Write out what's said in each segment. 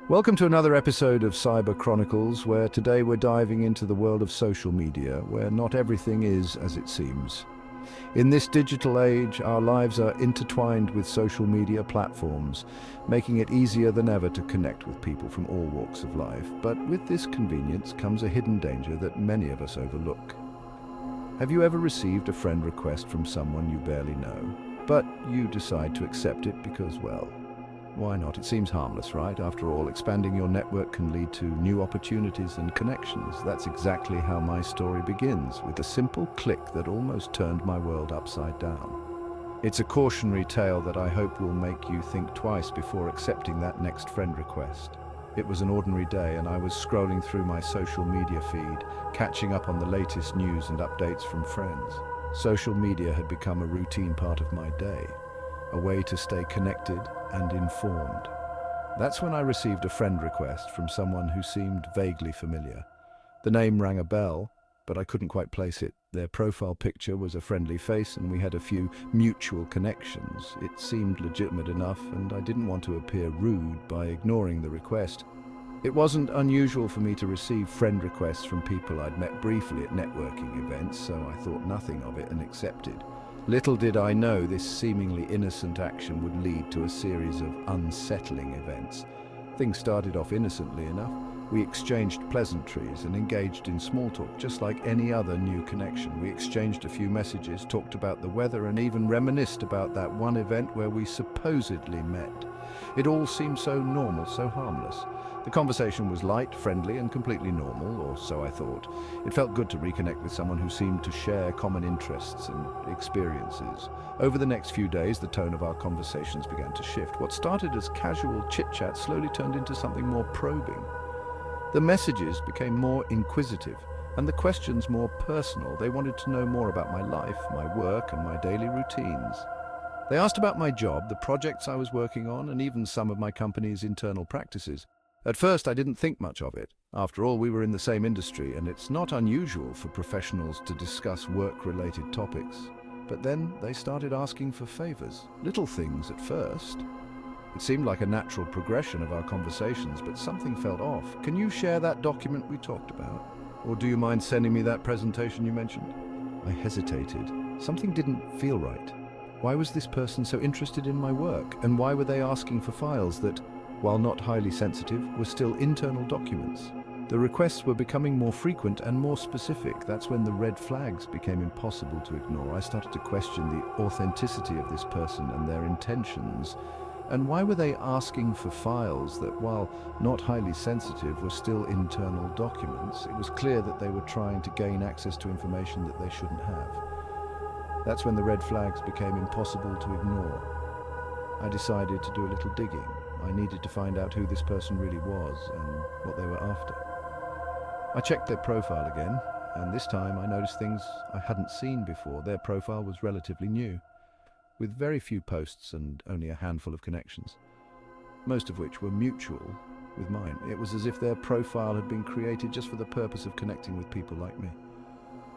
Welcome to another episode of Cyber Chronicles, where today we're diving into the world of social media, where not everything is as it seems. In this digital age, our lives are intertwined with social media platforms, making it easier than ever to connect with people from all walks of life. But with this convenience comes a hidden danger that many of us overlook. Have you ever received a friend request from someone you barely know, but you decide to accept it because, well, why not? It seems harmless, right? After all, expanding your network can lead to new opportunities and connections. That's exactly how my story begins, with a simple click that almost turned my world upside down. It's a cautionary tale that I hope will make you think twice before accepting that next friend request. It was an ordinary day and I was scrolling through my social media feed, catching up on the latest news and updates from friends. Social media had become a routine part of my day, a way to stay connected and informed. That's when I received a friend request from someone who seemed vaguely familiar. The name rang a bell, but I couldn't quite place it. Their profile picture was a friendly face and we had a few mutual connections. It seemed legitimate enough and I didn't want to appear rude by ignoring the request. It wasn't unusual for me to receive friend requests from people I'd met briefly at networking events, so I thought nothing of it and accepted. Little did I know this seemingly innocent action would lead to a series of unsettling events. Things started off innocently enough. We exchanged pleasantries and engaged in small talk, just like any other new connection. We exchanged a few messages, talked about the weather, and even reminisced about that one event where we supposedly met. It all seemed so normal, so harmless. The conversation was light, friendly, and completely normal, or so I thought. It felt good to reconnect with someone who seemed to share common interests and experiences. Over the next few days, the tone of our conversations began to shift. What started as casual chit-chat slowly turned into something more probing. The messages became more inquisitive, and the questions more personal. They wanted to know more about my life, my work, and my daily routines. They asked about my job, the projects I was working on, and even some of my company's internal practices. At first, I didn't think much of it. After all, we were in the same industry, and it's not unusual for professionals to discuss work-related topics. But then they started asking for favors. Little things at first. It seemed like a natural progression of our conversations, but something felt off. Can you share that document we talked about? Or do you mind sending me that presentation you mentioned? I hesitated. Something didn't feel right. Why was this person so interested in my work? And why were they asking for files that, while not highly sensitive, were still internal documents? The requests were becoming more frequent and more specific. That's when the red flags became impossible to ignore. I started to question the authenticity of this person and their intentions. And why were they asking for files that, while not highly sensitive, were still internal documents? It was clear that they were trying to gain access to information that they shouldn't have. That's when the red flags became impossible to ignore. I decided to do a little digging. I needed to find out who this person really was and what they were after. I checked their profile again, and this time I noticed things I hadn't seen before. Their profile was relatively new, with very few posts and only a handful of connections, most of which were mutual with mine. It was as if their profile had been created just for the purpose of connecting with people like me.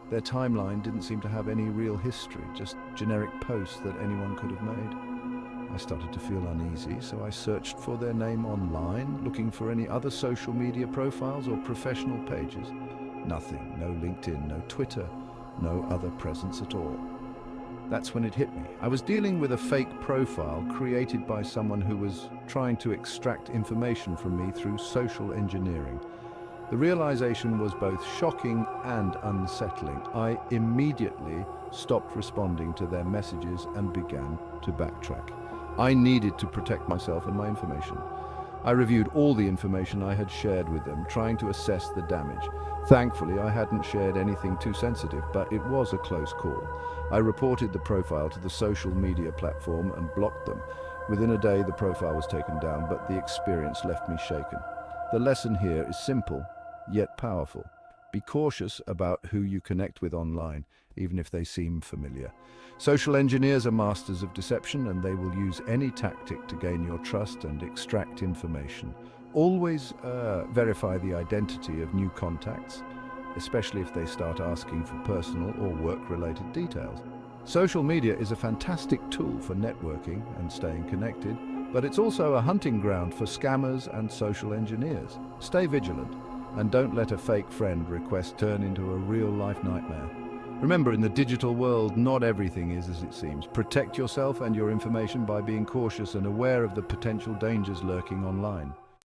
Their timeline didn't seem to have any real history, just generic posts that anyone could have made. I started to feel uneasy, so I searched for their name online, looking for any other social media profiles or professional pages. Nothing, no LinkedIn, no Twitter, no other presence at all. That's when it hit me. I was dealing with a fake profile created by someone who was trying to extract information from me through social engineering. The realization was both shocking and unsettling. I immediately stopped responding to their messages and began to backtrack. I needed to protect myself and my information. I reviewed all the information I had shared with them, trying to assess the damage. Thankfully, I hadn't shared anything too sensitive, but it was a close call. I reported the profile to the social media platform and blocked them. Within a day, the profile was taken down, but the experience left me shaken. The lesson here is simple, yet powerful. Be cautious about who you connect with online, even if they seem familiar. Social engineers are masters of deception, and they will use any tactic to gain your trust and extract information. Always verify the identity of new contacts, especially if they start asking for personal or work-related details. Social media is a fantastic tool for networking and staying connected, But it's also a hunting ground for scammers and social engineers. Stay vigilant and don't let a fake friend request turn into a real-life nightmare. Remember, in the digital world, not everything is as it seems. Protect yourself and your information by being cautious and aware of the potential dangers lurking online.